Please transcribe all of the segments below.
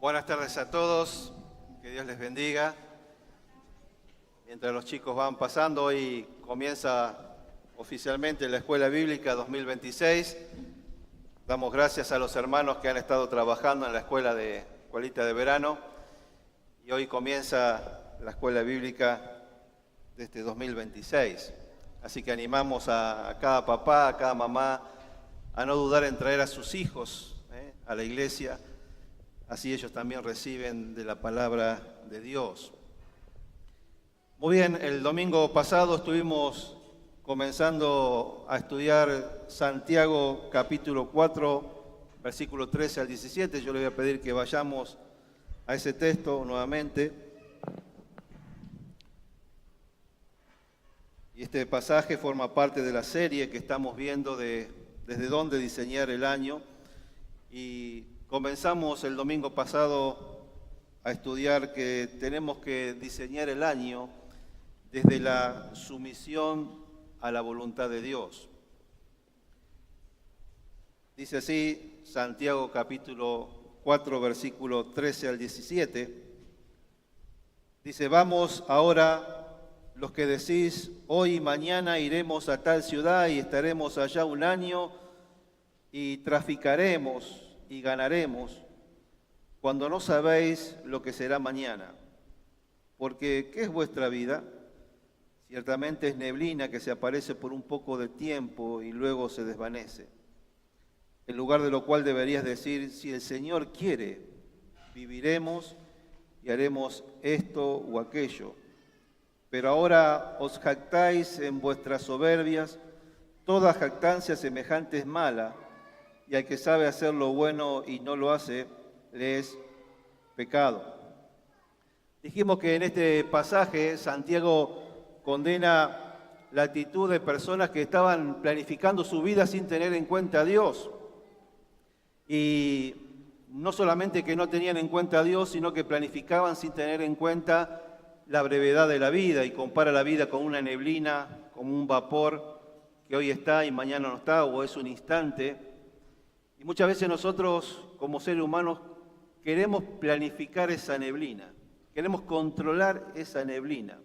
Buenas tardes a todos, que Dios les bendiga. Mientras los chicos van pasando, hoy comienza oficialmente la Escuela Bíblica 2026. Damos gracias a los hermanos que han estado trabajando en la escuelita de verano. Y hoy comienza la Escuela Bíblica de este 2026. Así que animamos a cada papá, a cada mamá, a no dudar en traer a sus hijos a la iglesia. Así ellos también reciben de la palabra de Dios. Muy bien, el domingo pasado estuvimos comenzando a estudiar Santiago capítulo 4, versículo 13 al 17. Yo le voy a pedir que vayamos a ese texto nuevamente. Y este pasaje forma parte de la serie que estamos viendo de desde dónde diseñar el año. Y comenzamos el domingo pasado a estudiar que tenemos que diseñar el año desde la sumisión a la voluntad de Dios. Dice así Santiago capítulo 4, versículo 13 al 17. Dice: vamos ahora los que decís, hoy y mañana iremos a tal ciudad y estaremos allá un año y traficaremos y ganaremos, cuando no sabéis lo que será mañana. Porque, ¿qué es vuestra vida? Ciertamente es neblina que se aparece por un poco de tiempo y luego se desvanece. En lugar de lo cual deberías decir, si el Señor quiere, viviremos y haremos esto o aquello. Pero ahora os jactáis en vuestras soberbias, toda jactancia semejante es mala, y al que sabe hacer lo bueno y no lo hace, le es pecado. Dijimos que en este pasaje Santiago condena la actitud de personas que estaban planificando su vida sin tener en cuenta a Dios. Y no solamente que no tenían en cuenta a Dios, sino que planificaban sin tener en cuenta la brevedad de la vida, y compara la vida con una neblina, como un vapor que hoy está y mañana no está, o es un instante. Y muchas veces nosotros, como seres humanos, queremos planificar esa neblina, queremos controlar esa neblina.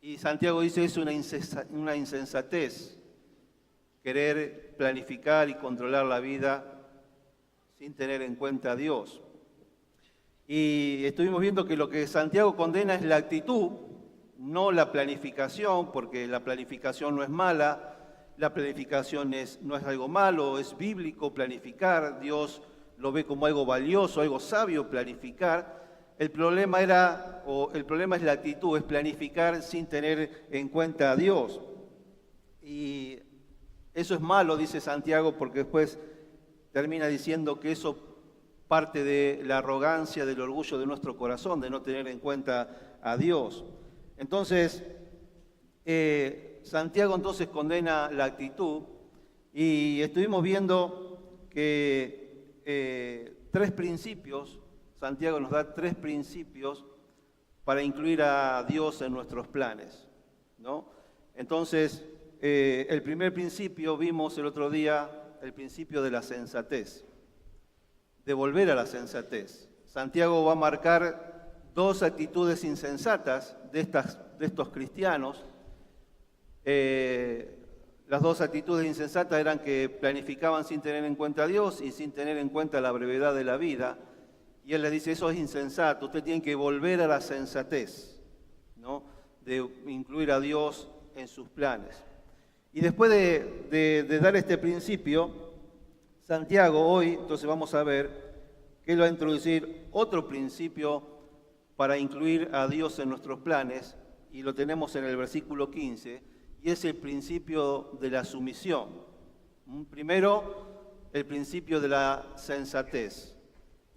Y Santiago dice, es una insensatez querer planificar y controlar la vida sin tener en cuenta a Dios. Y estuvimos viendo que lo que Santiago condena es la actitud, no la planificación, porque la planificación no es mala. La planificación no es algo malo, es bíblico planificar. Dios lo ve como algo valioso, algo sabio planificar. El problema es la actitud, es planificar sin tener en cuenta a Dios. Y eso es malo, dice Santiago, porque después termina diciendo que eso parte de la arrogancia, del orgullo de nuestro corazón, de no tener en cuenta a Dios. Entonces, Santiago entonces condena la actitud, y estuvimos viendo que tres principios, Santiago nos da tres principios para incluir a Dios en nuestros planes, ¿no? Entonces, el primer principio, vimos el otro día, el principio de la sensatez, de volver a la sensatez. Santiago va a marcar dos actitudes insensatas de estos cristianos. Las dos actitudes insensatas eran que planificaban sin tener en cuenta a Dios y sin tener en cuenta la brevedad de la vida. Y él les dice, eso es insensato, usted tiene que volver a la sensatez, ¿no? De incluir a Dios en sus planes. Y después de dar este principio, Santiago hoy, entonces vamos a ver que él va a introducir otro principio para incluir a Dios en nuestros planes, y lo tenemos en el versículo 15, y es el principio de la sumisión. Primero, el principio de la sensatez.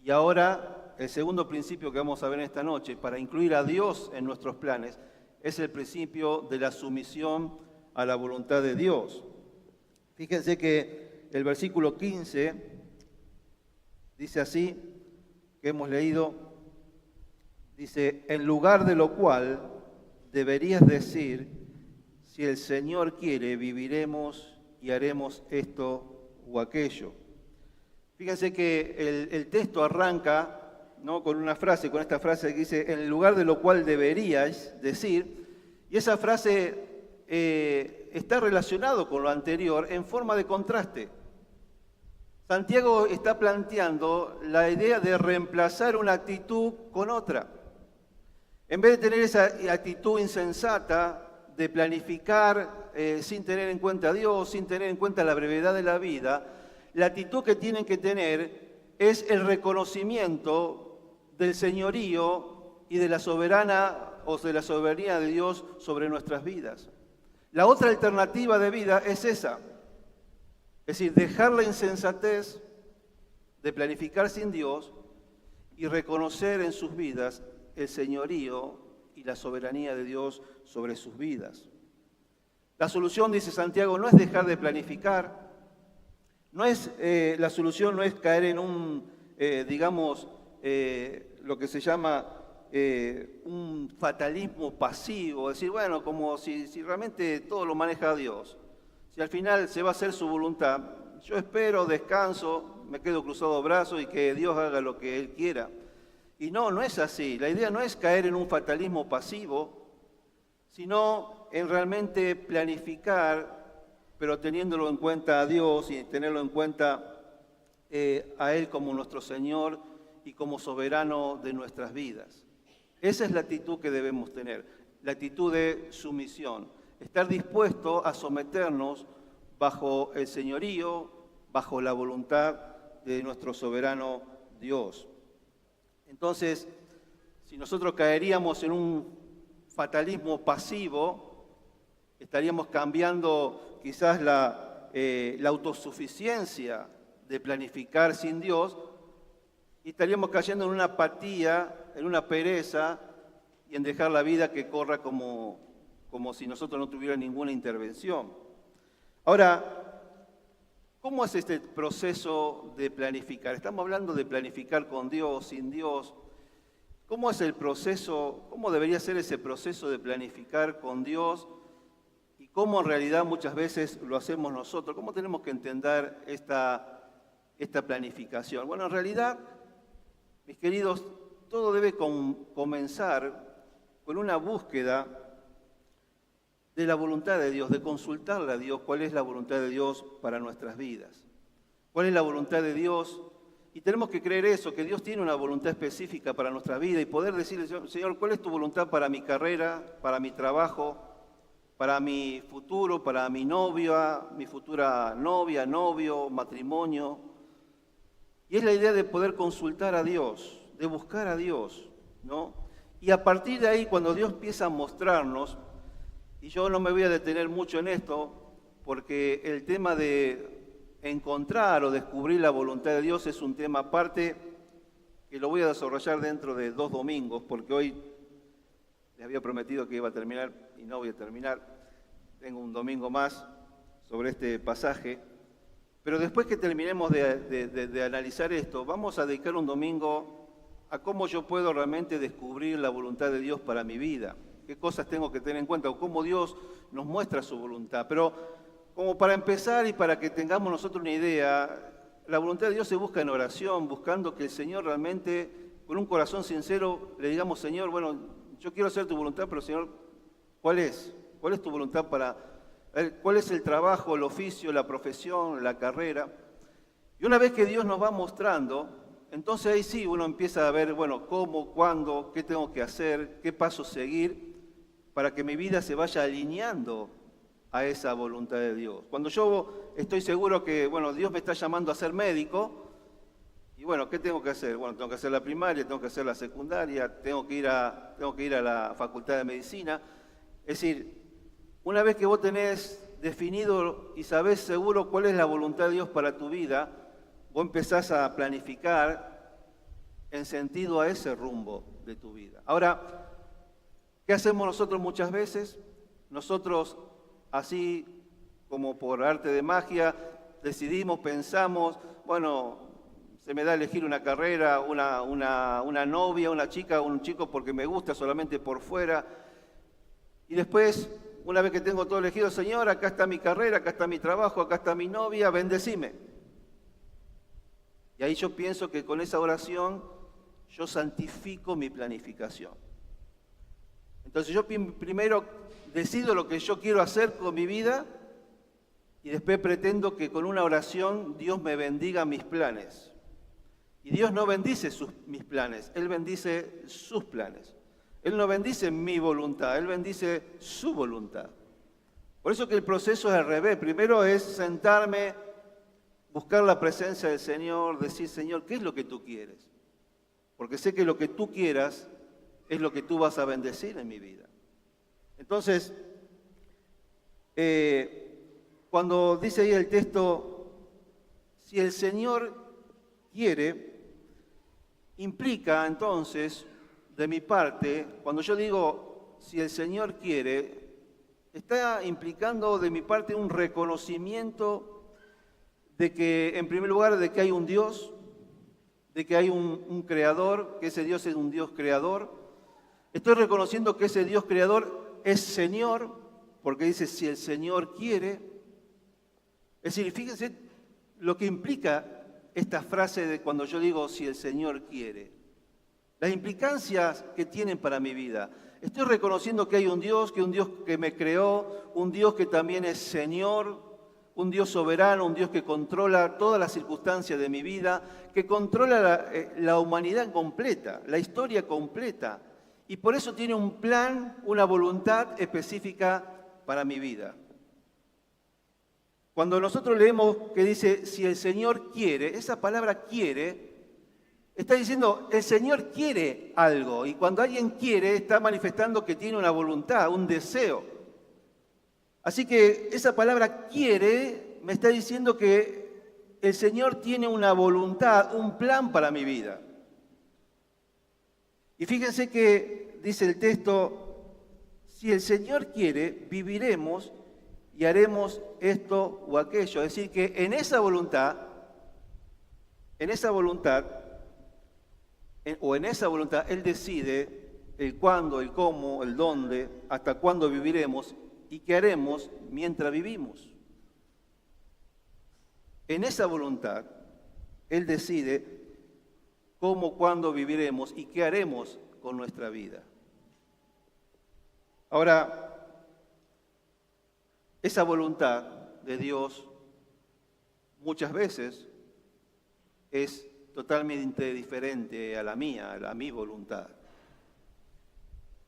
Y ahora, el segundo principio que vamos a ver en esta noche, para incluir a Dios en nuestros planes, es el principio de la sumisión a la voluntad de Dios. Fíjense que el versículo 15 dice así, que hemos leído, dice, en lugar de lo cual deberías decir, si el Señor quiere, viviremos y haremos esto o aquello. Fíjense que el texto arranca, ¿no?, con una frase, con esta frase que dice, en el lugar de lo cual deberíais decir, y esa frase está relacionado con lo anterior en forma de contraste. Santiago está planteando la idea de reemplazar una actitud con otra. En vez de tener esa actitud insensata de planificar sin tener en cuenta a Dios, sin tener en cuenta la brevedad de la vida, la actitud que tienen que tener es el reconocimiento del señorío y de la soberanía de Dios sobre nuestras vidas. La otra alternativa de vida es esa, es decir, dejar la insensatez de planificar sin Dios y reconocer en sus vidas el señorío y la soberanía de Dios sobre sus vidas. La solución, dice Santiago, no es dejar de planificar, la solución no es caer en un, lo que se llama un fatalismo pasivo, decir, bueno, como si realmente todo lo maneja Dios, si al final se va a hacer su voluntad, yo espero, descanso, me quedo cruzado de brazos y que Dios haga lo que Él quiera. Y no es así. La idea no es caer en un fatalismo pasivo, sino en realmente planificar, pero teniéndolo en cuenta a Dios y tenerlo en cuenta a Él como nuestro Señor y como soberano de nuestras vidas. Esa es la actitud que debemos tener, la actitud de sumisión, estar dispuesto a someternos bajo el señorío, bajo la voluntad de nuestro soberano Dios. Entonces, si nosotros caeríamos en un fatalismo pasivo, estaríamos cambiando quizás la autosuficiencia de planificar sin Dios y estaríamos cayendo en una apatía, en una pereza y en dejar la vida que corra como si nosotros no tuviéramos ninguna intervención. Ahora, ¿cómo es este proceso de planificar? Estamos hablando de planificar con Dios, sin Dios. ¿Cómo es el proceso? ¿Cómo debería ser ese proceso de planificar con Dios? ¿Y cómo en realidad muchas veces lo hacemos nosotros? ¿Cómo tenemos que entender esta planificación? Bueno, en realidad, mis queridos, todo debe comenzar con una búsqueda de la voluntad de Dios, de consultarle a Dios cuál es la voluntad de Dios para nuestras vidas. ¿Cuál es la voluntad de Dios? Y tenemos que creer eso, que Dios tiene una voluntad específica para nuestra vida y poder decirle, Señor, ¿cuál es tu voluntad para mi carrera, para mi trabajo, para mi futuro, para mi novia, mi futura novia, novio, matrimonio? Y es la idea de poder consultar a Dios, de buscar a Dios, ¿no? Y a partir de ahí, cuando Dios empieza a mostrarnos, y yo no me voy a detener mucho en esto, porque el tema de encontrar o descubrir la voluntad de Dios es un tema aparte que lo voy a desarrollar dentro de 2 domingos, porque hoy les había prometido que iba a terminar y no voy a terminar. Tengo un domingo más sobre este pasaje. Pero después que terminemos de analizar esto, vamos a dedicar un domingo a cómo yo puedo realmente descubrir la voluntad de Dios para mi vida. Qué cosas tengo que tener en cuenta o cómo Dios nos muestra su voluntad. Pero como para empezar y para que tengamos nosotros una idea, la voluntad de Dios se busca en oración, buscando que el Señor realmente, con un corazón sincero, le digamos, Señor, bueno, yo quiero hacer tu voluntad, pero Señor, ¿cuál es? ¿Cuál es tu voluntad para... ¿Cuál es el trabajo, el oficio, la profesión, la carrera? Y una vez que Dios nos va mostrando, entonces ahí sí uno empieza a ver, bueno, cómo, cuándo, qué tengo que hacer, qué pasos seguir para que mi vida se vaya alineando a esa voluntad de Dios. Cuando yo estoy seguro que, bueno, Dios me está llamando a ser médico, y bueno, ¿qué tengo que hacer? Bueno, tengo que hacer la primaria, tengo que hacer la secundaria, tengo que ir a la facultad de medicina. Es decir, una vez que vos tenés definido y sabés seguro cuál es la voluntad de Dios para tu vida, vos empezás a planificar en sentido a ese rumbo de tu vida. Ahora, ¿qué hacemos nosotros muchas veces? Nosotros, así como por arte de magia, decidimos, pensamos, bueno, se me da a elegir una carrera, una novia, una chica, un chico porque me gusta solamente por fuera. Y después, una vez que tengo todo elegido, Señor, acá está mi carrera, acá está mi trabajo, acá está mi novia, bendecime. ahí yo pienso que con esa oración yo santifico mi planificación. Entonces yo primero decido lo que yo quiero hacer con mi vida y después pretendo que con una oración Dios me bendiga mis planes. Y Dios no bendice mis planes, Él bendice sus planes. Él no bendice mi voluntad, Él bendice su voluntad. Por eso que el proceso es al revés. Primero es sentarme, buscar la presencia del Señor, decir, Señor, ¿qué es lo que tú quieres? Porque sé que lo que tú quieras es lo que tú vas a bendecir en mi vida. Entonces, cuando dice ahí el texto, si el Señor quiere, implica entonces, de mi parte, cuando yo digo, si el Señor quiere, está implicando de mi parte un reconocimiento de que, en primer lugar, de que hay un Dios, de que hay un creador, que ese Dios es un Dios creador. Estoy reconociendo que ese Dios creador es Señor, porque dice, si el Señor quiere. Es decir, fíjense lo que implica esta frase de cuando yo digo, si el Señor quiere. Las implicancias que tienen para mi vida. Estoy reconociendo que hay un Dios que me creó, un Dios que también es Señor, un Dios soberano, un Dios que controla todas las circunstancias de mi vida, que controla la humanidad completa, la historia completa. Y por eso tiene un plan, una voluntad específica para mi vida. Cuando nosotros leemos que dice, si el Señor quiere, esa palabra quiere, está diciendo, el Señor quiere algo. Y cuando alguien quiere, está manifestando que tiene una voluntad, un deseo. Así que esa palabra quiere me está diciendo que el Señor tiene una voluntad, un plan para mi vida. Y fíjense que dice el texto, si el Señor quiere, viviremos y haremos esto o aquello. Es decir, que en esa voluntad, Él decide el cuándo, el cómo, el dónde, hasta cuándo viviremos y qué haremos mientras vivimos. En esa voluntad, Él decide cómo, cuándo viviremos y qué haremos con nuestra vida. Ahora, esa voluntad de Dios muchas veces es totalmente diferente a la mía, a mi voluntad.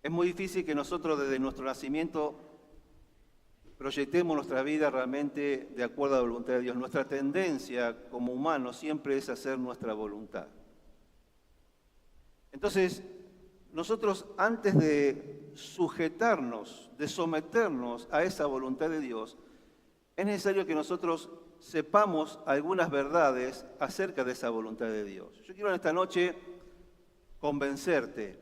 Es muy difícil que nosotros desde nuestro nacimiento proyectemos nuestra vida realmente de acuerdo a la voluntad de Dios. Nuestra tendencia como humanos siempre es hacer nuestra voluntad. Entonces, nosotros antes de sujetarnos, de someternos a esa voluntad de Dios, es necesario que nosotros sepamos algunas verdades acerca de esa voluntad de Dios. Yo quiero en esta noche convencerte.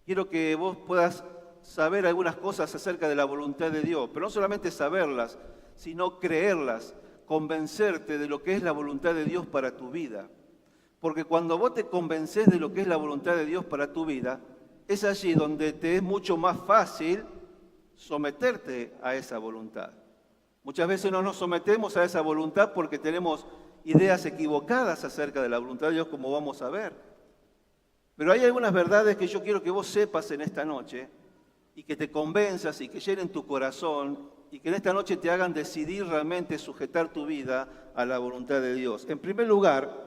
Quiero que vos puedas saber algunas cosas acerca de la voluntad de Dios, pero no solamente saberlas, sino creerlas, convencerte de lo que es la voluntad de Dios para tu vida. Porque cuando vos te convences de lo que es la voluntad de Dios para tu vida, es allí donde te es mucho más fácil someterte a esa voluntad. Muchas veces no nos sometemos a esa voluntad porque tenemos ideas equivocadas acerca de la voluntad de Dios, como vamos a ver. Pero hay algunas verdades que yo quiero que vos sepas en esta noche y que te convenzas y que llenen tu corazón y que en esta noche te hagan decidir realmente sujetar tu vida a la voluntad de Dios. En primer lugar,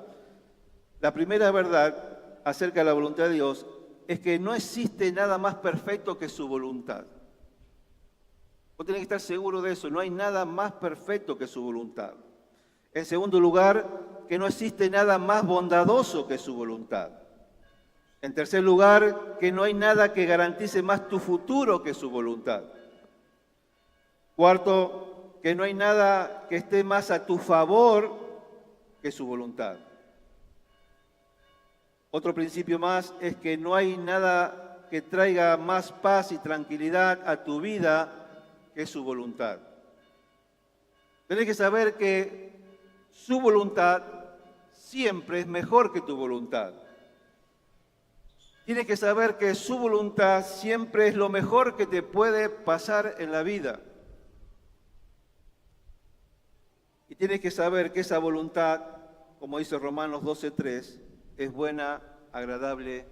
la primera verdad acerca de la voluntad de Dios es que no existe nada más perfecto que su voluntad. Vos tenés que estar seguro de eso, no hay nada más perfecto que su voluntad. En segundo lugar, que no existe nada más bondadoso que su voluntad. En tercer lugar, que no hay nada que garantice más tu futuro que su voluntad. Cuarto, que no hay nada que esté más a tu favor que su voluntad. Otro principio más es que no hay nada que traiga más paz y tranquilidad a tu vida que su voluntad. Tenés que saber que su voluntad siempre es mejor que tu voluntad. Tienes que saber que su voluntad siempre es lo mejor que te puede pasar en la vida. Y tienes que saber que esa voluntad como dice Romanos 12:3, es buena, agradable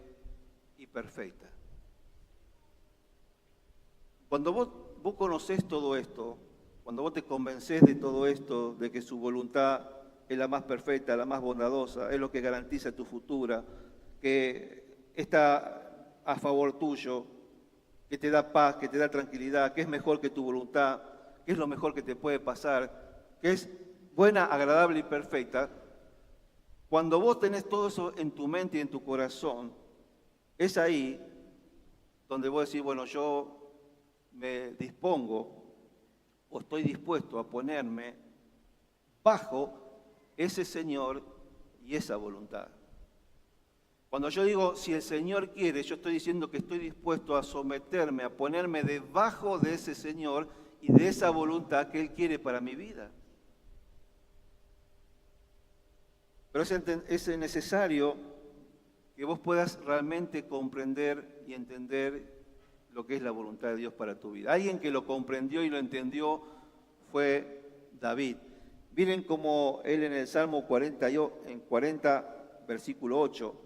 y perfecta. Cuando vos conocés todo esto, cuando vos te convencés de todo esto, de que su voluntad es la más perfecta, la más bondadosa, es lo que garantiza tu futuro, que está a favor tuyo, que te da paz, que te da tranquilidad, que es mejor que tu voluntad, que es lo mejor que te puede pasar, que es buena, agradable y perfecta. Cuando vos tenés todo eso en tu mente y en tu corazón, es ahí donde vos decís, bueno, yo me dispongo o estoy dispuesto a ponerme bajo ese Señor y esa voluntad. Cuando yo digo, si el Señor quiere, yo estoy diciendo que estoy dispuesto a someterme, a ponerme debajo de ese Señor y de esa voluntad que Él quiere para mi vida. Pero es necesario que vos puedas realmente comprender y entender lo que es la voluntad de Dios para tu vida. Alguien que lo comprendió y lo entendió fue David. Miren cómo él en el Salmo 40, versículo 8,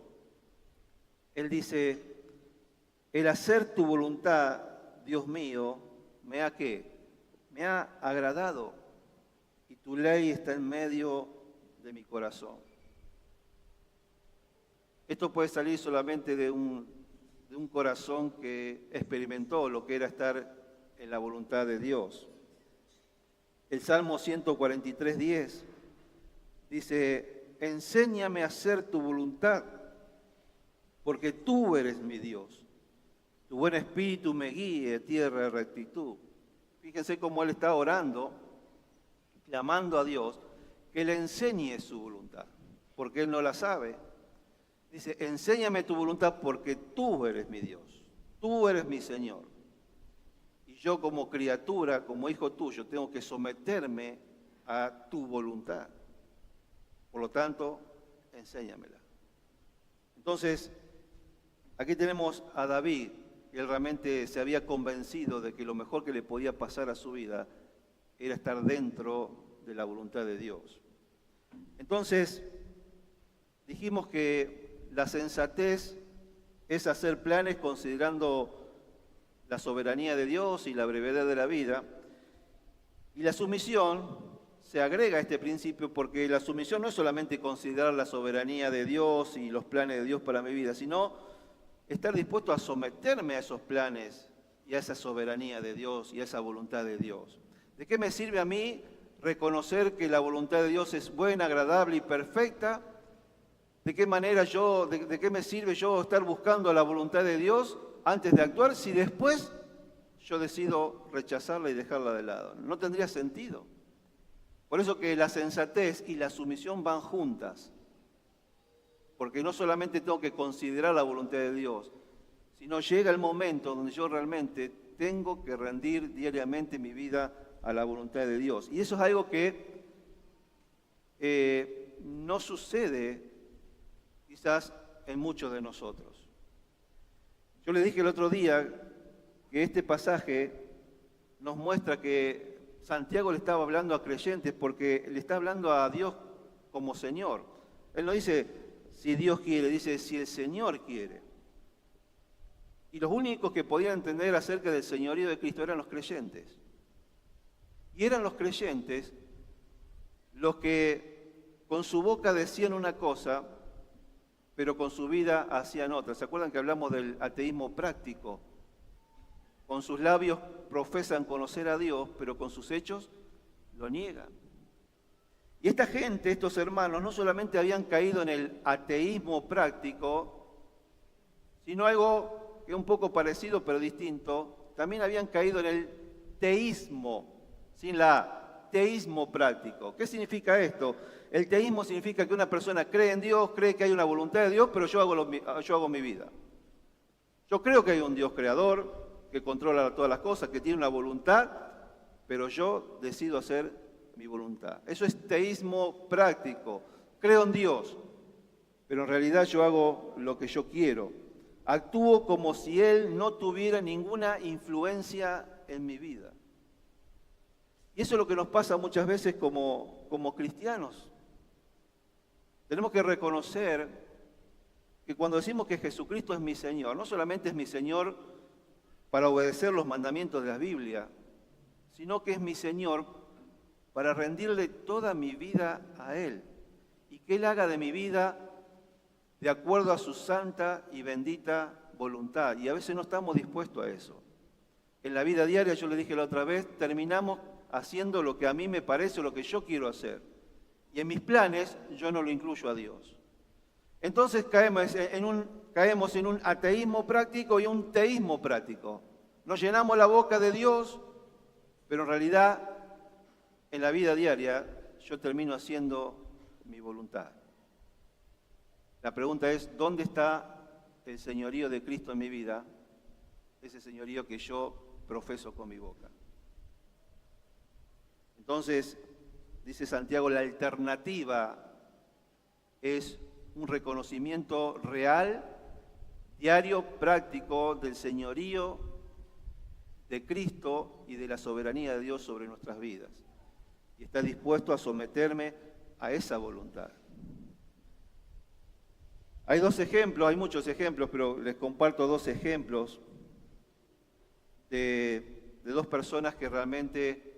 él dice, el hacer tu voluntad, Dios mío, me ha ¿qué? Me ha agradado y tu ley está en medio de mi corazón. Esto puede salir solamente de un corazón que experimentó lo que era estar en la voluntad de Dios. El Salmo 143:10 dice, enséñame a hacer tu voluntad, porque tú eres mi Dios. Tu buen espíritu me guíe, tierra de rectitud. Fíjense cómo él está orando, clamando a Dios, que le enseñe su voluntad, porque él no la sabe. Dice, enséñame tu voluntad porque tú eres mi Dios, tú eres mi Señor. Y yo como criatura, como hijo tuyo, tengo que someterme a tu voluntad. Por lo tanto, enséñamela. Entonces, aquí tenemos a David, que él realmente se había convencido de que lo mejor que le podía pasar a su vida era estar dentro de la voluntad de Dios. Entonces, dijimos que la sensatez es hacer planes considerando la soberanía de Dios y la brevedad de la vida. Y la sumisión se agrega a este principio porque la sumisión no es solamente considerar la soberanía de Dios y los planes de Dios para mi vida, sino estar dispuesto a someterme a esos planes y a esa soberanía de Dios y a esa voluntad de Dios. ¿De qué me sirve a mí reconocer que la voluntad de Dios es buena, agradable y perfecta? ¿De qué manera de qué me sirve yo estar buscando la voluntad de Dios antes de actuar si después yo decido rechazarla y dejarla de lado? No tendría sentido. Por eso que la sensatez y la sumisión van juntas. Porque no solamente tengo que considerar la voluntad de Dios, sino llega el momento donde yo realmente tengo que rendir diariamente mi vida a la voluntad de Dios. Y eso es algo que no sucede quizás en muchos de nosotros. Yo le dije el otro día que este pasaje nos muestra que Santiago le estaba hablando a creyentes porque le está hablando a Dios como Señor. Él no dice si Dios quiere, dice si el Señor quiere. Y los únicos que podían entender acerca del señorío de Cristo eran los creyentes. Y eran los creyentes los que con su boca decían una cosa, pero con su vida hacían otra. ¿Se acuerdan que hablamos del ateísmo práctico? Con sus labios profesan conocer a Dios, pero con sus hechos lo niegan. Y esta gente, estos hermanos, no solamente habían caído en el ateísmo práctico, sino algo que es un poco parecido pero distinto, también habían caído en el teísmo, sin la A, teísmo práctico. ¿Qué significa esto? El teísmo significa que una persona cree en Dios, cree que hay una voluntad de Dios, pero yo hago mi vida. Yo creo que hay un Dios creador, que controla todas las cosas, que tiene una voluntad, pero yo decido hacer mi voluntad. Eso es teísmo práctico. Creo en Dios, pero en realidad yo hago lo que yo quiero. Actúo como si Él no tuviera ninguna influencia en mi vida. Y eso es lo que nos pasa muchas veces como cristianos. Tenemos que reconocer que cuando decimos que Jesucristo es mi Señor, no solamente es mi Señor para obedecer los mandamientos de la Biblia, sino que es mi Señor para rendirle toda mi vida a Él y que Él haga de mi vida de acuerdo a su santa y bendita voluntad. Y a veces no estamos dispuestos a eso. En la vida diaria, yo le dije la otra vez, terminamos haciendo lo que a mí me parece, lo que yo quiero hacer. Y en mis planes yo no lo incluyo a Dios. Entonces caemos en un ateísmo práctico y un teísmo práctico. Nos llenamos la boca de Dios, pero en realidad en la vida diaria yo termino haciendo mi voluntad. La pregunta es, ¿dónde está el señorío de Cristo en mi vida? Ese señorío que yo profeso con mi boca. Entonces, dice Santiago, la alternativa es un reconocimiento real, diario, práctico del señorío de Cristo y de la soberanía de Dios sobre nuestras vidas. Y está dispuesto a someterme a esa voluntad. Hay dos ejemplos, hay muchos ejemplos, pero les comparto dos ejemplos de dos personas que realmente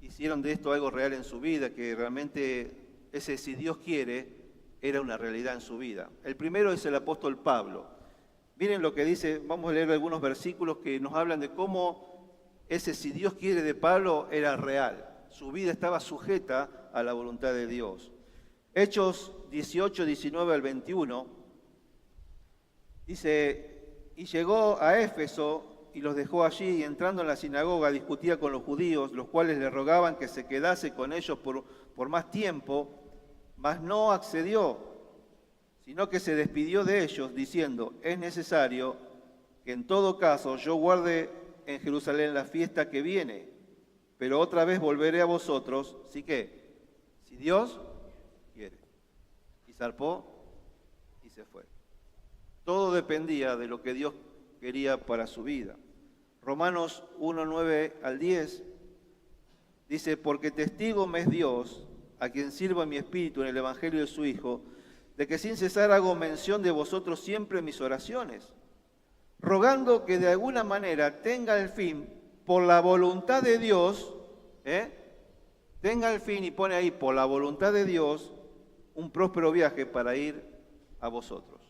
hicieron de esto algo real en su vida, que realmente ese si Dios quiere era una realidad en su vida. El primero es el apóstol Pablo. Miren lo que dice, vamos a leer algunos versículos que nos hablan de cómo ese si Dios quiere de Pablo era real. Su vida estaba sujeta a la voluntad de Dios. Hechos 18, 19 al 21, dice, y llegó a Éfeso y los dejó allí, y entrando en la sinagoga discutía con los judíos, los cuales le rogaban que se quedase con ellos por más tiempo, mas no accedió, sino que se despidió de ellos, diciendo, es necesario que en todo caso yo guarde en Jerusalén la fiesta que viene, pero otra vez volveré a vosotros, ¿sí que? Si Dios quiere. Y zarpó y se fue. Todo dependía de lo que Dios quería para su vida. Romanos 1, 9 al 10 dice, porque testigo me es Dios, a quien sirvo en mi espíritu en el Evangelio de su Hijo, de que sin cesar hago mención de vosotros siempre en mis oraciones, rogando que de alguna manera tenga el fin, por la voluntad de Dios, tenga el fin, y pone ahí, por la voluntad de Dios, un próspero viaje para ir a vosotros.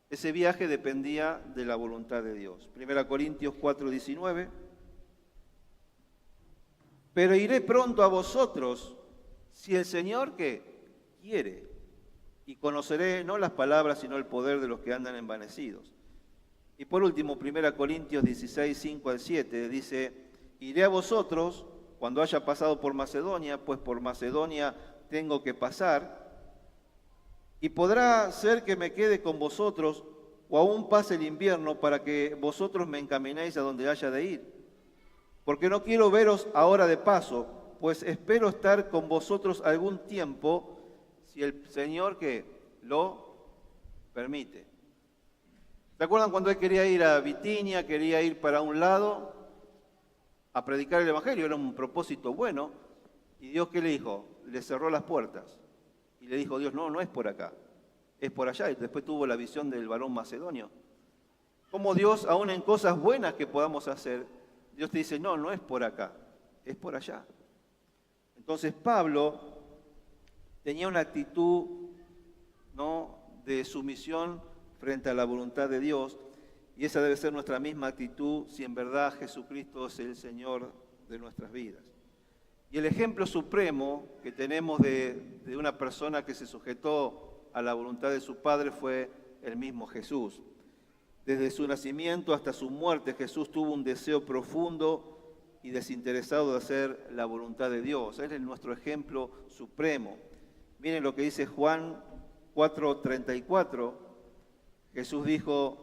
Ese viaje dependía de la voluntad de Dios. 1 Corintios 4, 19. Pero iré pronto a vosotros, si el Señor que quiere, y conoceré no las palabras, sino el poder de los que andan envanecidos. Y por último, 1 Corintios 16, 5 al 7, dice, iré a vosotros cuando haya pasado por Macedonia, pues por Macedonia tengo que pasar, y podrá ser que me quede con vosotros o aún pase el invierno para que vosotros me encaminéis a donde haya de ir. Porque no quiero veros ahora de paso, pues espero estar con vosotros algún tiempo, si el Señor que lo permite. ¿Se acuerdan cuando él quería ir a Bitinia, quería ir para un lado a predicar el Evangelio? Era un propósito bueno. ¿Y Dios qué le dijo? Le cerró las puertas. Y le dijo Dios, no es por acá, es por allá. Y después tuvo la visión del varón macedonio. Como Dios, aún en cosas buenas que podamos hacer, Dios te dice, no es por acá, es por allá. Entonces Pablo tenía una actitud, de sumisión frente a la voluntad de Dios, y esa debe ser nuestra misma actitud si en verdad Jesucristo es el Señor de nuestras vidas. Y el ejemplo supremo que tenemos de una persona que se sujetó a la voluntad de su Padre fue el mismo Jesús. Desde su nacimiento hasta su muerte, Jesús tuvo un deseo profundo y desinteresado de hacer la voluntad de Dios. Él es nuestro ejemplo supremo. Miren lo que dice Juan 4:34. Jesús dijo,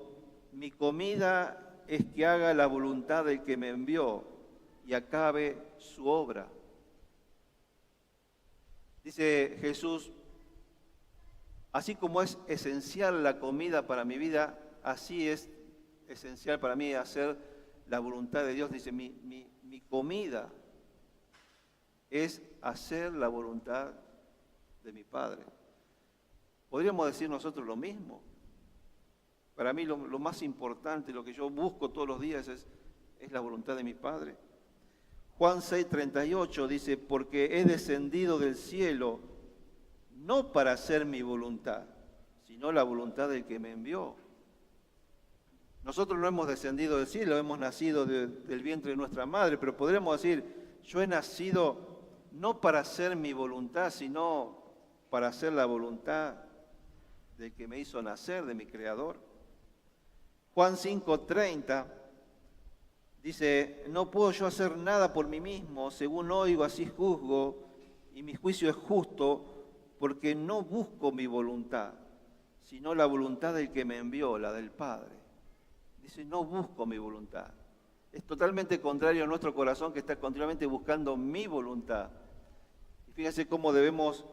mi comida es que haga la voluntad del que me envió y acabe su obra. Dice Jesús, así como es esencial la comida para mi vida, así es esencial para mí hacer la voluntad de Dios. Dice, mi comida es hacer la voluntad de mi Padre. ¿Podríamos decir nosotros lo mismo? Para mí lo más importante, lo que yo busco todos los días es la voluntad de mi Padre. Juan 6:38 dice, porque he descendido del cielo no para hacer mi voluntad, sino la voluntad del que me envió. Nosotros no hemos descendido del cielo, hemos nacido del vientre de nuestra madre, pero podremos decir, yo he nacido no para hacer mi voluntad, sino para hacer la voluntad del que me hizo nacer, de mi Creador. Juan 5:30 dice, no puedo yo hacer nada por mí mismo, según oigo así juzgo, y mi juicio es justo, porque no busco mi voluntad, sino la voluntad del que me envió, la del Padre. Dice, no busco mi voluntad. Es totalmente contrario a nuestro corazón que está continuamente buscando mi voluntad. Y fíjense cómo debemos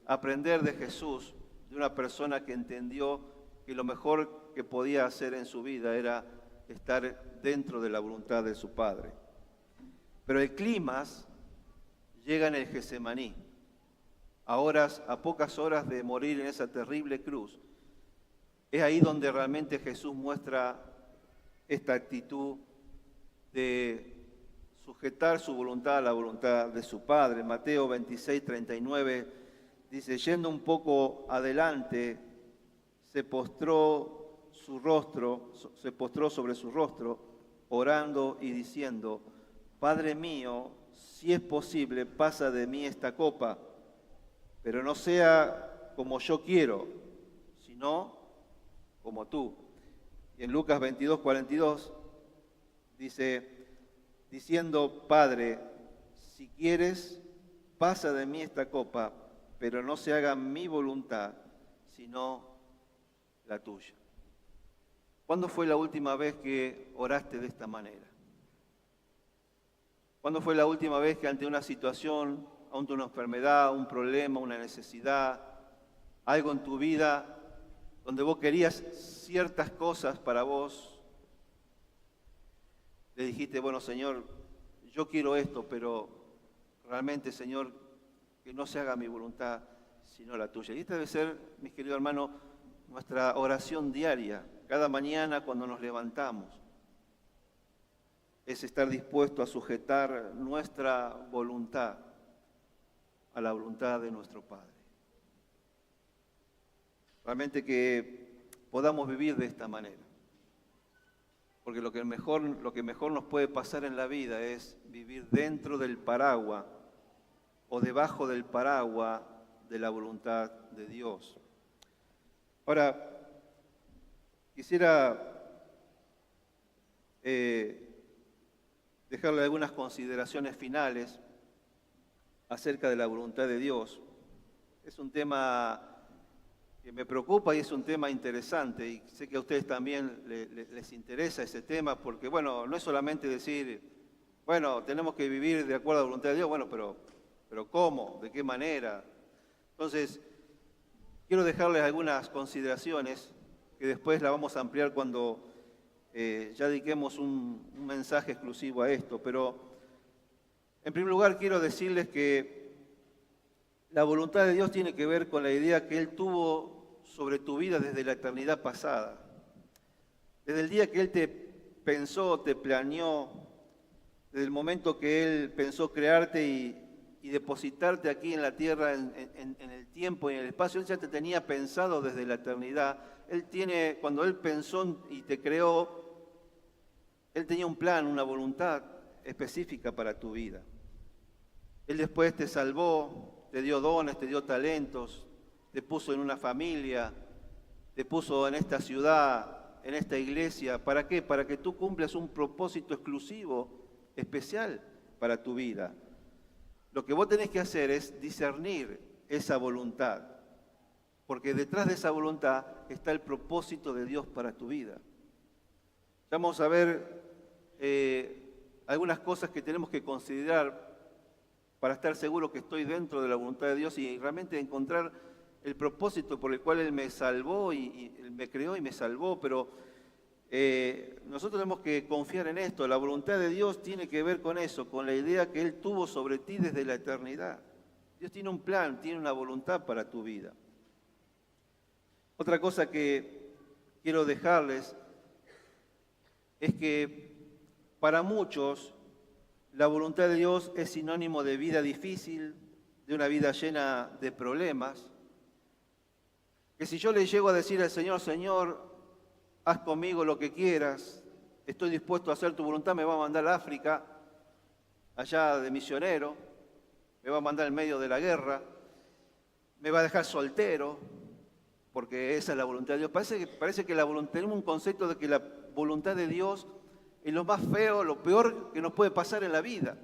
aprender de Jesús, de una persona que entendió que lo mejor que podía hacer en su vida era estar dentro de la voluntad de su Padre. Pero el clímax llega en el Getsemaní, a pocas horas de morir en esa terrible cruz. Es ahí donde realmente Jesús muestra esta actitud de sujetar su voluntad a la voluntad de su Padre. Mateo 26:39 dice, yendo un poco adelante, se postró sobre su rostro, orando y diciendo, Padre mío, si es posible, pasa de mí esta copa, pero no sea como yo quiero, sino como tú. Y en Lucas 22:42 dice, diciendo, Padre, si quieres, pasa de mí esta copa, pero no se haga mi voluntad, sino la tuya. ¿Cuándo fue la última vez que oraste de esta manera? ¿Cuándo fue la última vez que ante una situación, ante una enfermedad, un problema, una necesidad, algo en tu vida donde vos querías ciertas cosas para vos, le dijiste, bueno, Señor, yo quiero esto, pero realmente, Señor, que no se haga mi voluntad, sino la tuya? Y esta debe ser, mis queridos hermanos, nuestra oración diaria, cada mañana cuando nos levantamos. Es estar dispuesto a sujetar nuestra voluntad a la voluntad de nuestro Padre. Realmente que podamos vivir de esta manera. Porque lo que mejor nos puede pasar en la vida es vivir dentro del paraguas o debajo del paraguas de la voluntad de Dios. Ahora, quisiera dejarle algunas consideraciones finales acerca de la voluntad de Dios. Es un tema que me preocupa y es un tema interesante, y sé que a ustedes también les interesa ese tema, porque, bueno, no es solamente decir, bueno, tenemos que vivir de acuerdo a la voluntad de Dios, bueno, pero ¿cómo? ¿De qué manera? Entonces, quiero dejarles algunas consideraciones que después la vamos a ampliar cuando ya dediquemos un mensaje exclusivo a esto, pero en primer lugar quiero decirles que la voluntad de Dios tiene que ver con la idea que Él tuvo sobre tu vida desde la eternidad pasada. Desde el día que Él te pensó, te planeó, desde el momento que Él pensó crearte y depositarte aquí en la tierra, en el tiempo y en el espacio, Él ya te tenía pensado desde la eternidad. Cuando Él pensó y te creó, Él tenía un plan, una voluntad específica para tu vida. Él después te salvó, te dio dones, te dio talentos, te puso en una familia, te puso en esta ciudad, en esta iglesia. ¿Para qué? Para que tú cumplas un propósito exclusivo, especial para tu vida. Lo que vos tenés que hacer es discernir esa voluntad, porque detrás de esa voluntad está el propósito de Dios para tu vida. Vamos a ver algunas cosas que tenemos que considerar para estar seguro que estoy dentro de la voluntad de Dios y realmente encontrar el propósito por el cual Él me salvó y Él me creó y me salvó. Pero nosotros tenemos que confiar en esto. La voluntad de Dios tiene que ver con eso, con la idea que Él tuvo sobre ti desde la eternidad. Dios tiene un plan, tiene una voluntad para tu vida. Otra cosa que quiero dejarles es que para muchos la voluntad de Dios es sinónimo de vida difícil, de una vida llena de problemas, que si yo le llego a decir al Señor, Señor, haz conmigo lo que quieras, estoy dispuesto a hacer tu voluntad, me va a mandar a África, allá de misionero, me va a mandar en medio de la guerra, me va a dejar soltero, porque esa es la voluntad de Dios. Parece que tenemos un concepto de que la voluntad de Dios es lo más feo, lo peor que nos puede pasar en la vida.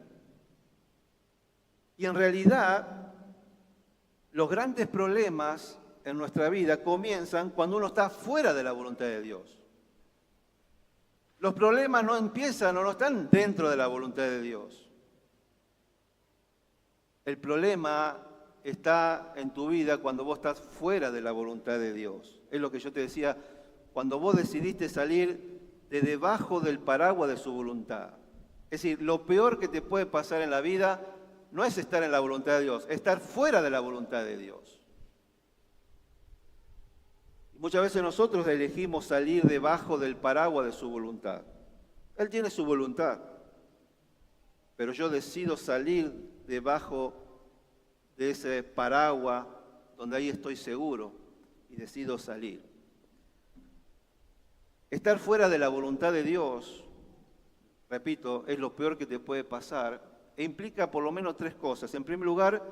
Y en realidad, los grandes problemas en nuestra vida comienzan cuando uno está fuera de la voluntad de Dios. Los problemas no empiezan o no están dentro de la voluntad de Dios. El problema está en tu vida cuando vos estás fuera de la voluntad de Dios. Es lo que yo te decía, cuando vos decidiste salir de debajo del paraguas de su voluntad. Es decir, lo peor que te puede pasar en la vida no es estar en la voluntad de Dios, es estar fuera de la voluntad de Dios. Muchas veces nosotros elegimos salir debajo del paraguas de su voluntad. Él tiene su voluntad, pero yo decido salir debajo de ese paraguas donde ahí estoy seguro y decido salir. Estar fuera de la voluntad de Dios, repito, es lo peor que te puede pasar e implica por lo menos tres cosas. En primer lugar,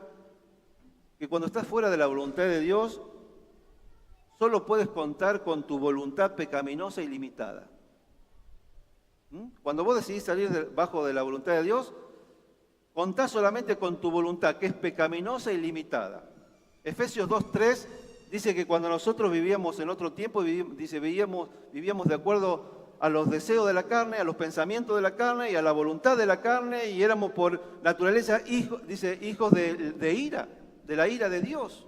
que cuando estás fuera de la voluntad de Dios, solo puedes contar con tu voluntad pecaminosa y limitada. Cuando vos decidís salir debajo de la voluntad de Dios, contás solamente con tu voluntad, que es pecaminosa y limitada. Efesios 2:3 dice que cuando nosotros vivíamos en otro tiempo, vivíamos de acuerdo a los deseos de la carne, a los pensamientos de la carne y a la voluntad de la carne, y éramos por naturaleza hijos de ira, de la ira de Dios.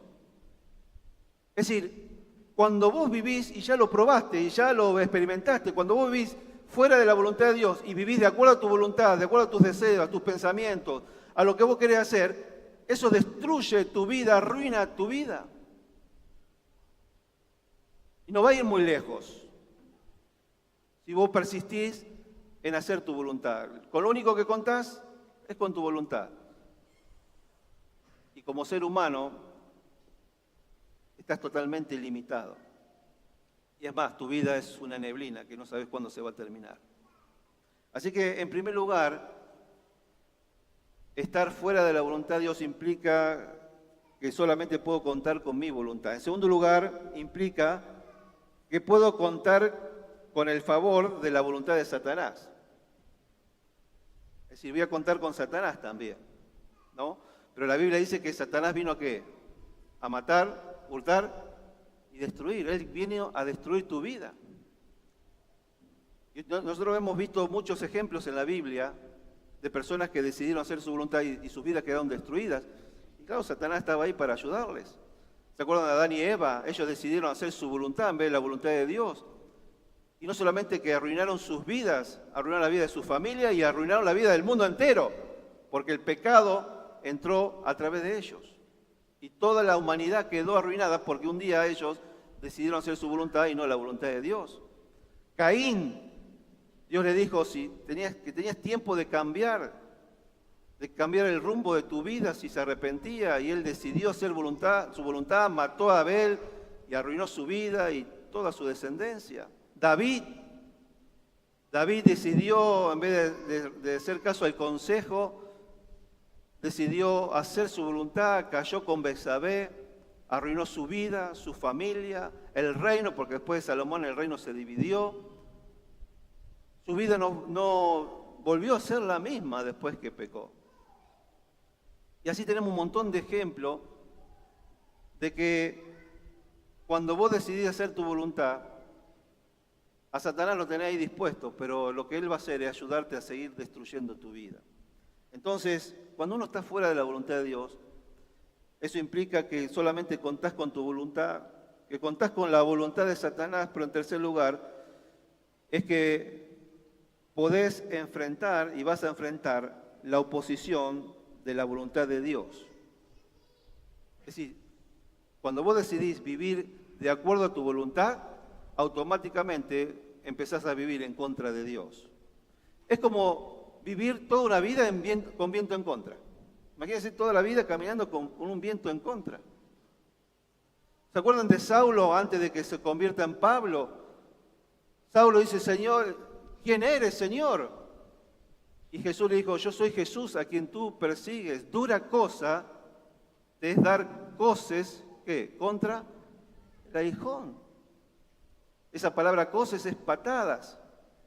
Es decir, cuando vos vivís, y ya lo probaste, y ya lo experimentaste, cuando vos vivís fuera de la voluntad de Dios y vivís de acuerdo a tu voluntad, de acuerdo a tus deseos, a tus pensamientos, a lo que vos querés hacer, eso destruye tu vida, arruina tu vida. Y no va a ir muy lejos si vos persistís en hacer tu voluntad. Con lo único que contás es con tu voluntad. Y como ser humano, estás totalmente limitado. Y es más, tu vida es una neblina que no sabes cuándo se va a terminar. Así que, en primer lugar, estar fuera de la voluntad de Dios implica que solamente puedo contar con mi voluntad. En segundo lugar, implica que puedo contar con el favor de la voluntad de Satanás. Es decir, voy a contar con Satanás también, ¿no? Pero la Biblia dice que Satanás vino ¿a qué? A matar, hurtar y destruir. Él vino a destruir tu vida. Nosotros hemos visto muchos ejemplos en la Biblia de personas que decidieron hacer su voluntad y sus vidas quedaron destruidas. Y claro, Satanás estaba ahí para ayudarles. ¿Se acuerdan de Adán y Eva? Ellos decidieron hacer su voluntad en vez de la voluntad de Dios. Y no solamente que arruinaron sus vidas, arruinaron la vida de su familia y arruinaron la vida del mundo entero, porque el pecado entró a través de ellos. Y toda la humanidad quedó arruinada porque un día ellos decidieron hacer su voluntad y no la voluntad de Dios. Caín, Dios le dijo que tenías tiempo de cambiar el rumbo de tu vida si se arrepentía, y él decidió hacer su voluntad, mató a Abel y arruinó su vida y toda su descendencia. David decidió, en vez de hacer caso al consejo, decidió hacer su voluntad, cayó con Betsabé, arruinó su vida, su familia, el reino, porque después de Salomón el reino se dividió. Su vida no volvió a ser la misma después que pecó. Y así tenemos un montón de ejemplos de que cuando vos decidís hacer tu voluntad, a Satanás lo tenés ahí dispuesto, pero lo que él va a hacer es ayudarte a seguir destruyendo tu vida. Entonces, cuando uno está fuera de la voluntad de Dios, eso implica que solamente contás con tu voluntad, que contás con la voluntad de Satanás, pero en tercer lugar, es que podés enfrentar y vas a enfrentar la oposición de la voluntad de Dios. Es decir, cuando vos decidís vivir de acuerdo a tu voluntad, automáticamente empezás a vivir en contra de Dios. Es como vivir toda una vida con viento en contra. Imagínense toda la vida caminando con un viento en contra. ¿Se acuerdan de Saulo antes de que se convierta en Pablo? Saulo dice, Señor, ¿quién eres, Señor? Y Jesús le dijo, yo soy Jesús a quien tú persigues. Dura cosa te es dar coces, ¿qué? Contra el aguijón. Esa palabra coces es patadas.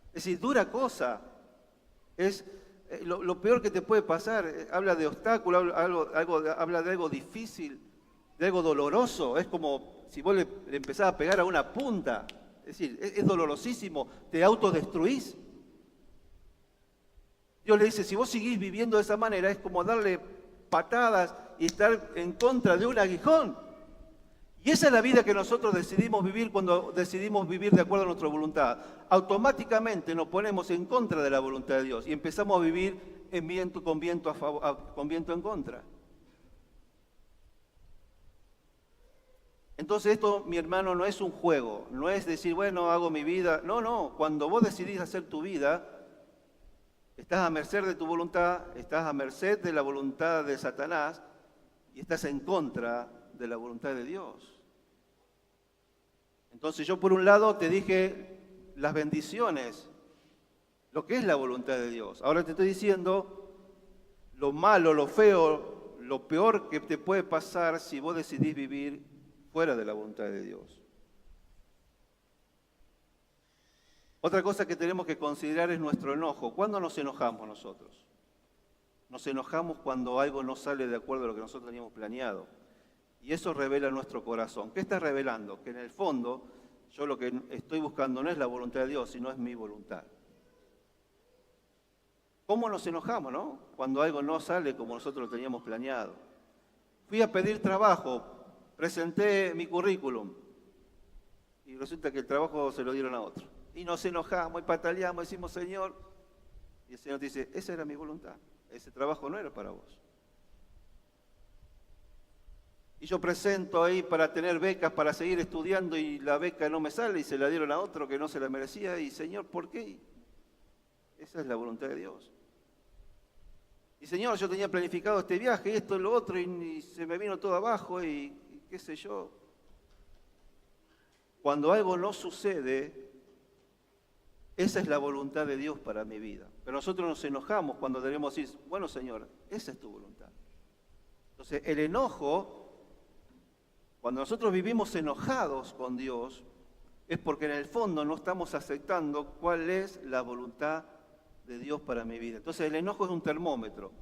Es decir, dura cosa. Es lo peor que te puede pasar. Habla de obstáculo, habla de algo difícil, de algo doloroso. Es como si vos le empezás a pegar a una punta. Es decir, es dolorosísimo, te autodestruís. Dios le dice, si vos seguís viviendo de esa manera, es como darle patadas y estar en contra de un aguijón. Y esa es la vida que nosotros decidimos vivir cuando decidimos vivir de acuerdo a nuestra voluntad. Automáticamente nos ponemos en contra de la voluntad de Dios y empezamos a vivir con viento en contra. Entonces esto, mi hermano, no es un juego, no es decir, bueno, hago mi vida. No, cuando vos decidís hacer tu vida, estás a merced de tu voluntad, estás a merced de la voluntad de Satanás y estás en contra de la voluntad de Dios. Entonces yo por un lado te dije las bendiciones, lo que es la voluntad de Dios. Ahora te estoy diciendo lo malo, lo feo, lo peor que te puede pasar si vos decidís vivir fuera de la voluntad de Dios. Otra cosa que tenemos que considerar es nuestro enojo. ¿Cuándo nos enojamos nosotros? Nos enojamos cuando algo no sale de acuerdo a lo que nosotros teníamos planeado. Y eso revela nuestro corazón. ¿Qué está revelando? Que en el fondo yo lo que estoy buscando no es la voluntad de Dios, sino es mi voluntad. ¿Cómo nos enojamos, no? Cuando algo no sale como nosotros lo teníamos planeado. Fui a pedir trabajo, presenté mi currículum y resulta que el trabajo se lo dieron a otro. Y nos enojamos y pataleamos, decimos, Señor, y el Señor dice, esa era mi voluntad, ese trabajo no era para vos. Y yo presento ahí para tener becas, para seguir estudiando y la beca no me sale y se la dieron a otro que no se la merecía. Y Señor, ¿por qué? Esa es la voluntad de Dios. Y Señor, yo tenía planificado este viaje, esto y lo otro, y se me vino todo abajo y qué sé yo. Cuando algo no sucede, esa es la voluntad de Dios para mi vida. Pero nosotros nos enojamos cuando debemos decir, bueno Señor, esa es tu voluntad. Entonces el enojo, cuando nosotros vivimos enojados con Dios, es porque en el fondo no estamos aceptando cuál es la voluntad de Dios para mi vida. Entonces el enojo es un termómetro.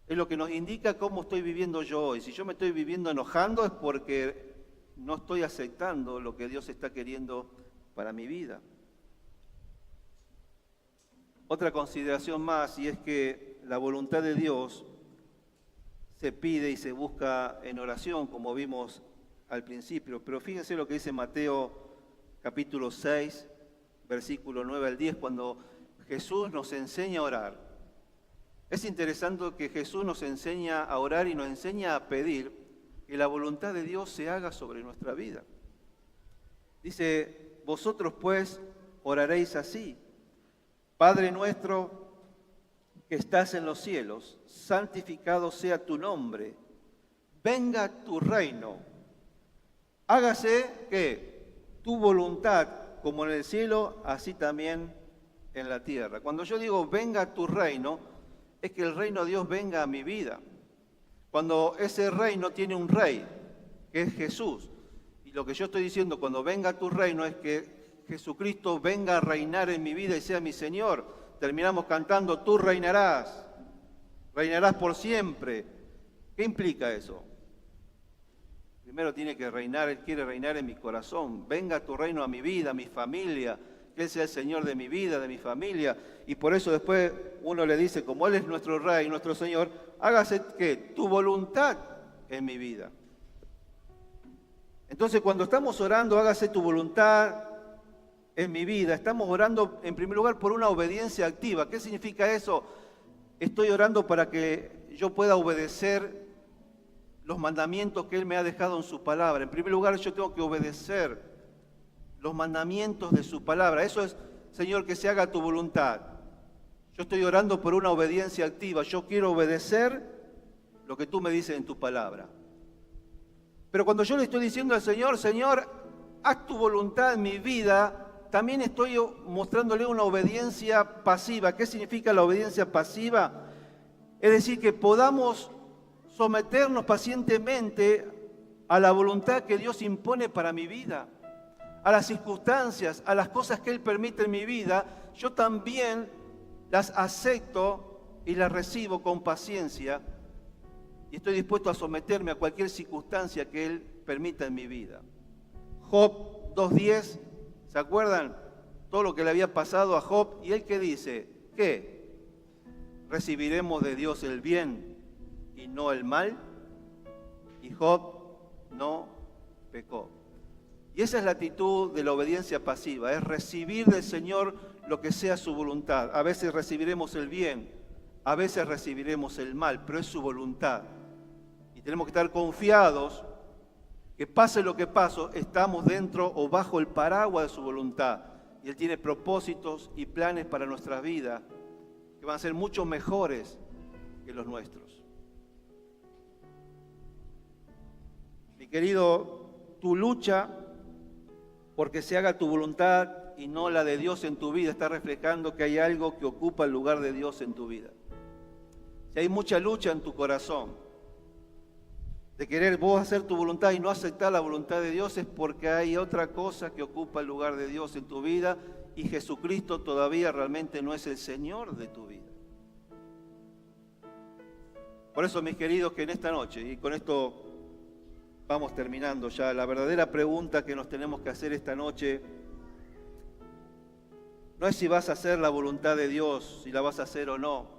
Es lo que nos indica cómo estoy viviendo yo hoy. Si yo me estoy viviendo enojando es porque no estoy aceptando lo que Dios está queriendo para mi vida. Otra consideración más, y es que la voluntad de Dios se pide y se busca en oración, como vimos al principio. Pero fíjense lo que dice Mateo capítulo 6, versículo 9 al 10, cuando Jesús nos enseña a orar. Es interesante que Jesús nos enseña a orar y nos enseña a pedir que la voluntad de Dios se haga sobre nuestra vida. Dice, vosotros pues oraréis así. Padre nuestro que estás en los cielos, santificado sea tu nombre. Venga tu reino. Hágase, ¿qué? Tu voluntad, como en el cielo, así también en la tierra. Cuando yo digo venga tu reino, es que el reino de Dios venga a mi vida. Cuando ese reino tiene un rey, que es Jesús. Y lo que yo estoy diciendo, cuando venga tu reino, es que Jesucristo venga a reinar en mi vida y sea mi Señor. Terminamos cantando, tú reinarás por siempre. ¿Qué implica eso? Primero tiene que reinar, Él quiere reinar en mi corazón. Venga tu reino a mi vida, a mi familia, que Él sea el Señor de mi vida, de mi familia. Y por eso después uno le dice, como Él es nuestro Rey, nuestro Señor, hágase ¿qué? Tu voluntad en mi vida. Entonces cuando estamos orando, hágase tu voluntad en mi vida, estamos orando en primer lugar por una obediencia activa. ¿Qué significa eso? Estoy orando para que yo pueda obedecer los mandamientos que Él me ha dejado en su palabra. En primer lugar, yo tengo que obedecer los mandamientos de su palabra. Eso es, Señor, que se haga tu voluntad. Yo estoy orando por una obediencia activa. Yo quiero obedecer lo que tú me dices en tu palabra. Pero cuando yo le estoy diciendo al Señor, Señor, haz tu voluntad en mi vida, también estoy mostrándole una obediencia pasiva. ¿Qué significa la obediencia pasiva? Es decir, que podamos someternos pacientemente a la voluntad que Dios impone para mi vida, a las circunstancias, a las cosas que Él permite en mi vida. Yo también las acepto y las recibo con paciencia y estoy dispuesto a someterme a cualquier circunstancia que Él permita en mi vida. Job 2:10, ¿se acuerdan? Todo lo que le había pasado a Job, y él ¿qué dice? ¿Qué? ¿Recibiremos de Dios el bien y no el mal? Y Job no pecó. Y esa es la actitud de la obediencia pasiva, es recibir del Señor lo que sea su voluntad. A veces recibiremos el bien, a veces recibiremos el mal, pero es su voluntad. Y tenemos que estar confiados que pase lo que pase, estamos dentro o bajo el paraguas de su voluntad. Y Él tiene propósitos y planes para nuestras vidas que van a ser mucho mejores que los nuestros. Mi querido, tu lucha porque se haga tu voluntad y no la de Dios en tu vida está reflejando que hay algo que ocupa el lugar de Dios en tu vida. Si hay mucha lucha en tu corazón de querer vos hacer tu voluntad y no aceptar la voluntad de Dios, es porque hay otra cosa que ocupa el lugar de Dios en tu vida y Jesucristo todavía realmente no es el Señor de tu vida. Por eso, mis queridos, que en esta noche, y con esto vamos terminando ya, la verdadera pregunta que nos tenemos que hacer esta noche no es si vas a hacer la voluntad de Dios, si la vas a hacer o no,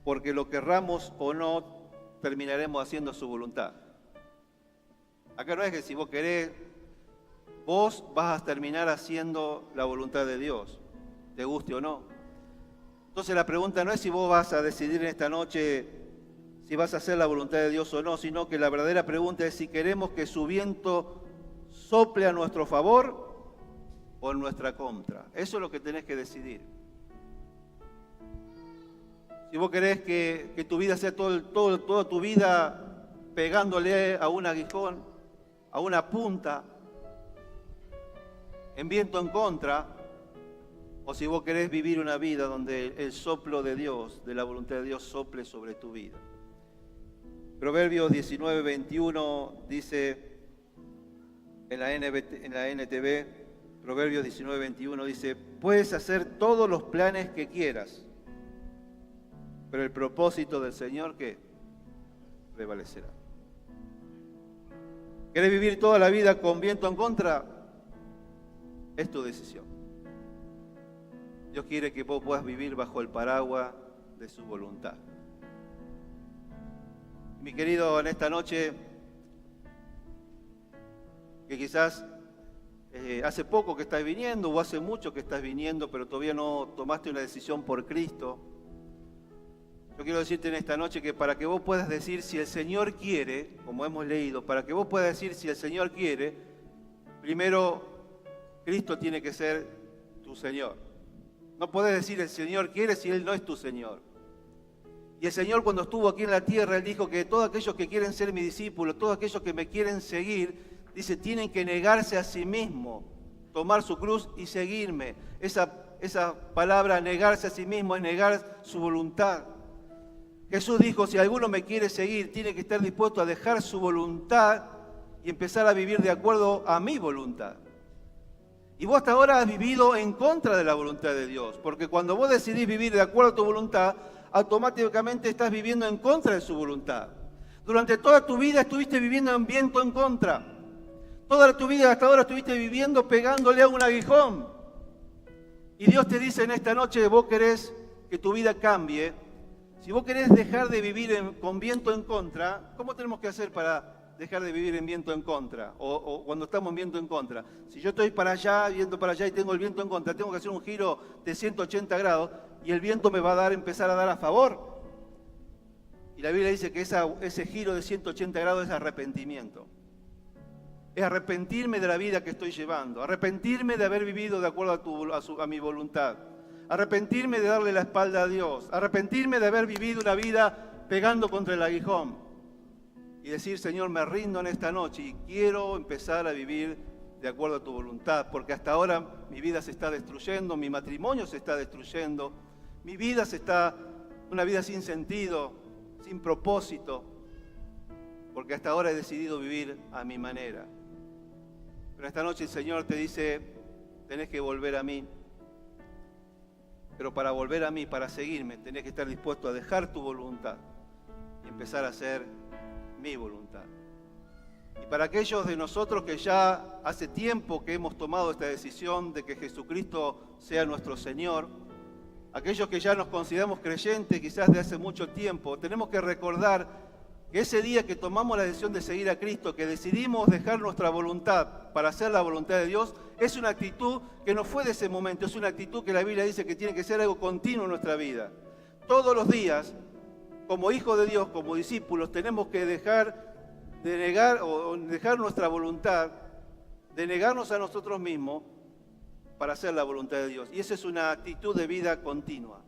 porque lo querramos o no, terminaremos haciendo su voluntad. Acá no es que si vos querés, vos vas a terminar haciendo la voluntad de Dios, te guste o no. Entonces la pregunta no es si vos vas a decidir en esta noche si vas a hacer la voluntad de Dios o no, sino que la verdadera pregunta es si queremos que su viento sople a nuestro favor o en nuestra contra. Eso es lo que tenés que decidir. Si vos querés que tu vida sea toda tu vida pegándole a un aguijón, a una punta, en viento en contra, o si vos querés vivir una vida donde el soplo de Dios, de la voluntad de Dios, sople sobre tu vida. Proverbios 19:21 dice en la NTV, Proverbios 19:21 dice: puedes hacer todos los planes que quieras, pero el propósito del Señor, ¿qué? Prevalecerá. ¿Querés vivir toda la vida con viento en contra? Es tu decisión. Dios quiere que vos puedas vivir bajo el paraguas de su voluntad. Mi querido, en esta noche, que quizás hace poco que estás viniendo o hace mucho que estás viniendo, pero todavía no tomaste una decisión por Cristo, yo quiero decirte en esta noche que para que vos puedas decir si el Señor quiere, como hemos leído, para que vos puedas decir si el Señor quiere, primero Cristo tiene que ser tu Señor. No podés decir el Señor quiere si Él no es tu Señor. Y el Señor, cuando estuvo aquí en la tierra, Él dijo que todos aquellos que quieren ser mis discípulos, todos aquellos que me quieren seguir, dice, tienen que negarse a sí mismo, tomar su cruz y seguirme. Esa palabra, negarse a sí mismo, es negar su voluntad. Jesús dijo, si alguno me quiere seguir, tiene que estar dispuesto a dejar su voluntad y empezar a vivir de acuerdo a mi voluntad. Y vos hasta ahora has vivido en contra de la voluntad de Dios, porque cuando vos decidís vivir de acuerdo a tu voluntad, automáticamente estás viviendo en contra de su voluntad. Durante toda tu vida estuviste viviendo en viento en contra. Toda tu vida hasta ahora estuviste viviendo pegándole a un aguijón. Y Dios te dice en esta noche, vos querés que tu vida cambie. Si vos querés dejar de vivir con viento en contra, ¿cómo tenemos que hacer para dejar de vivir en viento en contra? O cuando estamos en viento en contra. Si yo estoy para allá, viendo para allá y tengo el viento en contra, tengo que hacer un giro de 180 grados y el viento me va a empezar a dar a favor. Y la Biblia dice que ese giro de 180 grados es arrepentimiento. Es arrepentirme de la vida que estoy llevando, arrepentirme de haber vivido de acuerdo a mi voluntad, arrepentirme de darle la espalda a Dios, arrepentirme de haber vivido una vida pegando contra el aguijón y decir, Señor, me rindo en esta noche y quiero empezar a vivir de acuerdo a tu voluntad, porque hasta ahora mi vida se está destruyendo, mi matrimonio se está destruyendo, mi vida una vida sin sentido, sin propósito, porque hasta ahora he decidido vivir a mi manera. Pero esta noche el Señor te dice, tenés que volver a mí. Pero para volver a mí, para seguirme, tenés que estar dispuesto a dejar tu voluntad y empezar a hacer mi voluntad. Y para aquellos de nosotros que ya hace tiempo que hemos tomado esta decisión de que Jesucristo sea nuestro Señor, aquellos que ya nos consideramos creyentes quizás de hace mucho tiempo, tenemos que recordar que ese día que tomamos la decisión de seguir a Cristo, que decidimos dejar nuestra voluntad para hacer la voluntad de Dios, es una actitud que no fue de ese momento, es una actitud que la Biblia dice que tiene que ser algo continuo en nuestra vida. Todos los días, como hijos de Dios, como discípulos, tenemos que dejar nuestra voluntad, de negarnos a nosotros mismos para hacer la voluntad de Dios. Y esa es una actitud de vida continua.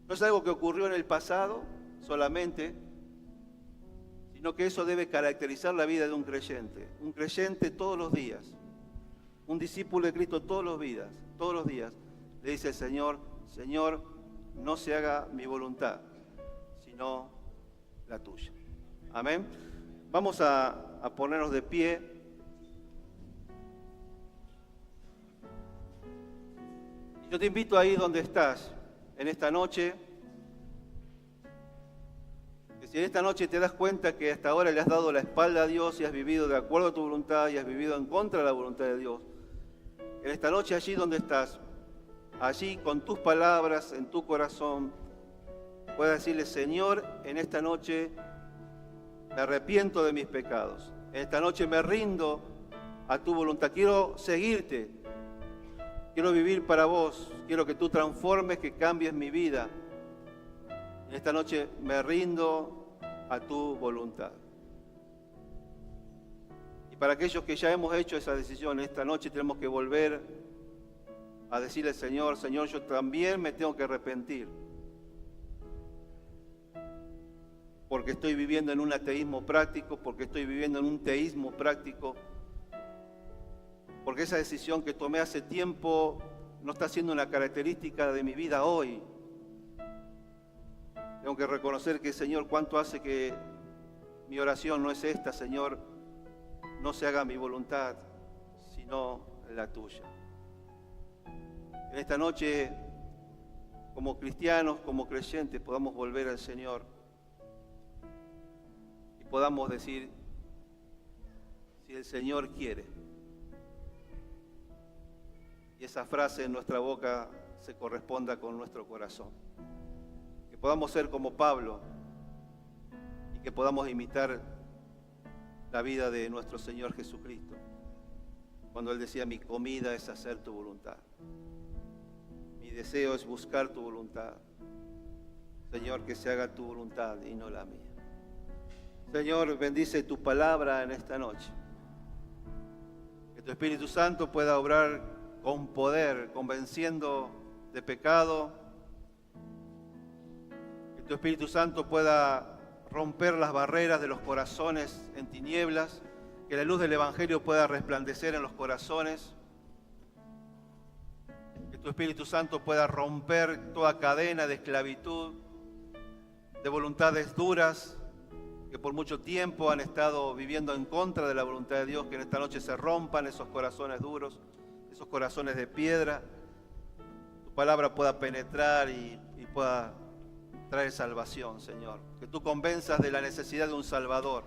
No es algo que ocurrió en el pasado solamente, sino que eso debe caracterizar la vida de un creyente todos los días, un discípulo de Cristo todos los días, le dice al Señor, Señor, no se haga mi voluntad, sino la tuya. Amén. Vamos a ponernos de pie. Yo te invito ahí donde estás, en esta noche, que si en esta noche te das cuenta que hasta ahora le has dado la espalda a Dios y has vivido de acuerdo a tu voluntad y has vivido en contra de la voluntad de Dios, en esta noche allí donde estás, allí con tus palabras, en tu corazón, puedas decirle, Señor, en esta noche me arrepiento de mis pecados, en esta noche me rindo a tu voluntad, quiero seguirte. Quiero vivir para vos, quiero que tú transformes, que cambies mi vida. En esta noche me rindo a tu voluntad. Y para aquellos que ya hemos hecho esa decisión, esta noche tenemos que volver a decirle al Señor, Señor, yo también me tengo que arrepentir. Porque estoy viviendo en un ateísmo práctico, porque estoy viviendo en un teísmo práctico. Porque esa decisión que tomé hace tiempo no está siendo una característica de mi vida hoy. Tengo que reconocer que, Señor, cuánto hace que mi oración no es esta, Señor, no se haga mi voluntad, sino la tuya. En esta noche, como cristianos, como creyentes, podamos volver al Señor y podamos decir, si el Señor quiere. Y esa frase en nuestra boca se corresponda con nuestro corazón. Que podamos ser como Pablo y que podamos imitar la vida de nuestro Señor Jesucristo. Cuando Él decía, mi comida es hacer tu voluntad. Mi deseo es buscar tu voluntad. Señor, que se haga tu voluntad y no la mía. Señor, bendice tu palabra en esta noche. Que tu Espíritu Santo pueda obrar con poder, convenciendo de pecado, que tu Espíritu Santo pueda romper las barreras de los corazones en tinieblas, que la luz del Evangelio pueda resplandecer en los corazones, que tu Espíritu Santo pueda romper toda cadena de esclavitud, de voluntades duras, que por mucho tiempo han estado viviendo en contra de la voluntad de Dios, que en esta noche se rompan esos corazones duros, esos corazones de piedra, tu palabra pueda penetrar y pueda traer salvación, Señor. Que tú convenzas de la necesidad de un Salvador.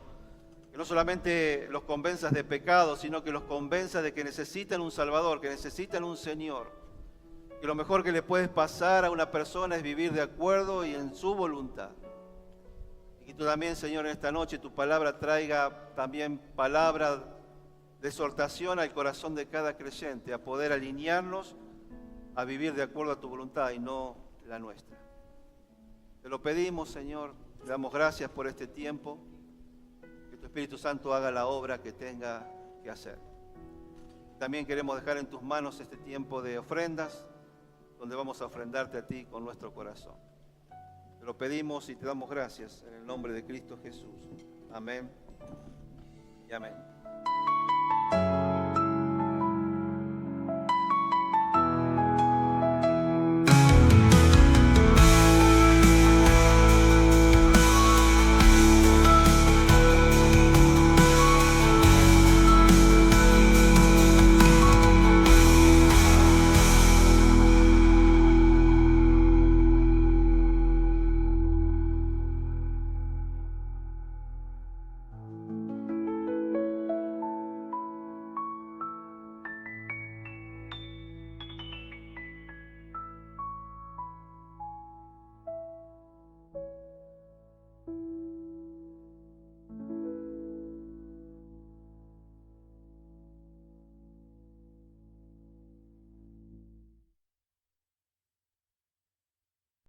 Que no solamente los convenzas de pecado, sino que los convenzas de que necesitan un Salvador, que necesitan un Señor. Que lo mejor que le puedes pasar a una persona es vivir de acuerdo y en su voluntad. Y que tú también, Señor, en esta noche tu palabra traiga también palabra de exhortación al corazón de cada creyente, a poder alinearnos a vivir de acuerdo a tu voluntad y no la nuestra. Te lo lo pedimos, Señor, te damos gracias por este tiempo, que tu Espíritu Santo haga la obra que tenga que hacer. También queremos dejar en tus manos este tiempo de ofrendas, donde vamos a ofrendarte a ti con nuestro corazón. Te lo pedimos y te damos gracias en el nombre de Cristo Jesús. Amén y amén.